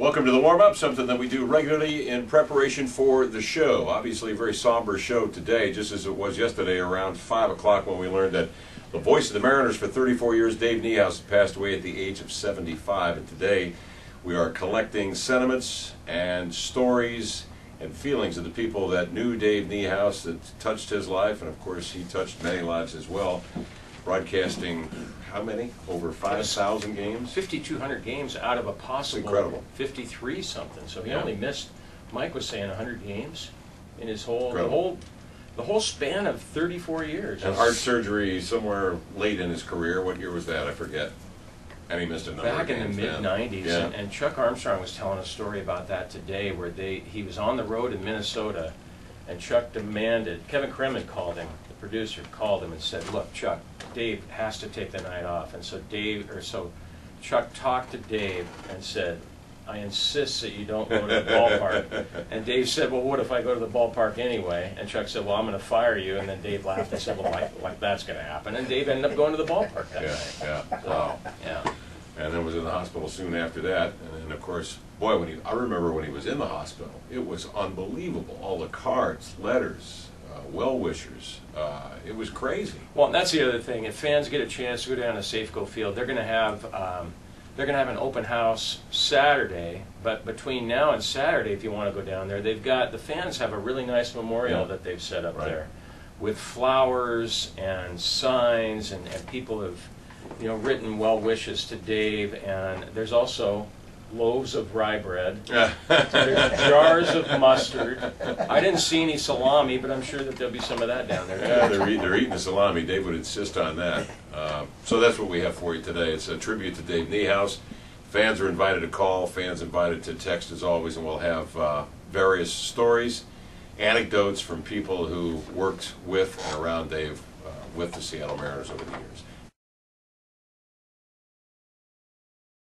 Welcome to the warm-up, something that we do regularly in preparation for the show. Obviously a very somber show today, just as it was yesterday around 5 o'clock when we learned that the voice of the Mariners for 34 years, Dave Niehaus, passed away at the age of 75. And today we are collecting sentiments and stories and feelings of the people that knew Dave Niehaus, that touched his life, and of course he touched many lives as well. Broadcasting, how many? Over 5,000 games? 5,200 games out of a possible incredible. 53 something. So he Yeah. only missed, Mike was saying, 100 games in his whole Incredible. the whole span of 34 years. And heart surgery somewhere late in his career. What year was that? I forget. And he missed a number Back of games in the mid-90s, Yeah. and Chuck Armstrong was telling a story about that today, where he was on the road in Minnesota, and Chuck demanded, Kevin Kremen called him, the producer called him and said, "Look, Chuck, Dave has to take the night off." And so Chuck talked to Dave and said, "I insist that you don't go to the ballpark." And Dave said, "Well, what if I go to the ballpark anyway?" And Chuck said, "Well, I'm going to fire you." And then Dave laughed and said, "Well, like that's going to happen." And Dave ended up going to the ballpark that night. Yeah. Wow. Yeah. And then was in the hospital soon after that. And then, of course, boy, I remember when he was in the hospital, it was unbelievable. All the cards, letters, well-wishers. It was crazy. Well, and that's the other thing. If fans get a chance to go down to Safeco Field, they're going to have an open house Saturday. But between now and Saturday, if you want to go down there, the fans have a really nice memorial that they've set up there, with flowers and signs, and people have written well wishes to Dave. And there's also loaves of rye bread. There's jars of mustard. I didn't see any salami, but I'm sure that there'll be some of that down there. Yeah, they're eating the salami. Dave would insist on that. So that's what we have for you today. It's a tribute to Dave Niehaus. Fans are invited to call, fans invited to text as always, and we'll have various stories, anecdotes from people who worked with and around Dave with the Seattle Mariners over the years.